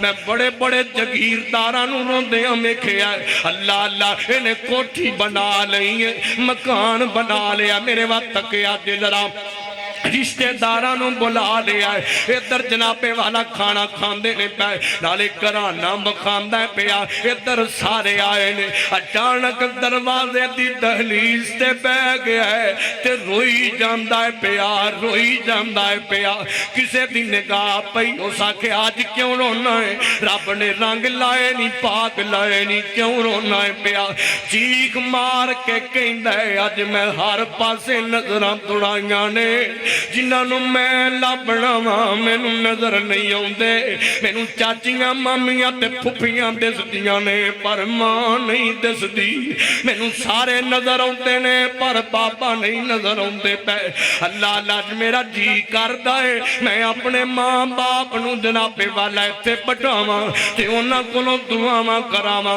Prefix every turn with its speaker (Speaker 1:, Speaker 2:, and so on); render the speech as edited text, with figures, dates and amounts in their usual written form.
Speaker 1: मैं बड़े बड़े जगीरदारां नूं रोंदियां वेखिया अल्लाह अल्लाह इन्हें कोठी बना लई है मकान बना लिया मेरे वाल तकिया जरा रिश्तेदारां नूं बुला लिया इधर जनाबे वाला खाना खांदे ने पे नाले घराना मखांदा पिया इधर सारे आए ने अचानक दरवाजे दी दहलीज ते बह गया है ते रोई जांदा है पिया किसे दी निगाह पई उस आखे आज क्यों रोना है रब ने रंग लाए नहीं पाक लाए नहीं क्यों रोना है पिया चीख मार के कहंदा है अज मैं हर पासे नजरां तुड़ाइयां ने जिन्होंने मैं लभना वा मैनू नजर नहीं आते मैनू चाचियां मामियां ते फुफियां दिसदियां ने पर मां नहीं दिसदी मैनू सारे नजर आते ने पर बाबा नहीं नजर आते पे अल्लाह अल्लाह मेरा जी करदा है मैं अपने मां बाप नू जनाबे वाला इत्थे बिठावां ते उन्हां कोलों दुआवां करावां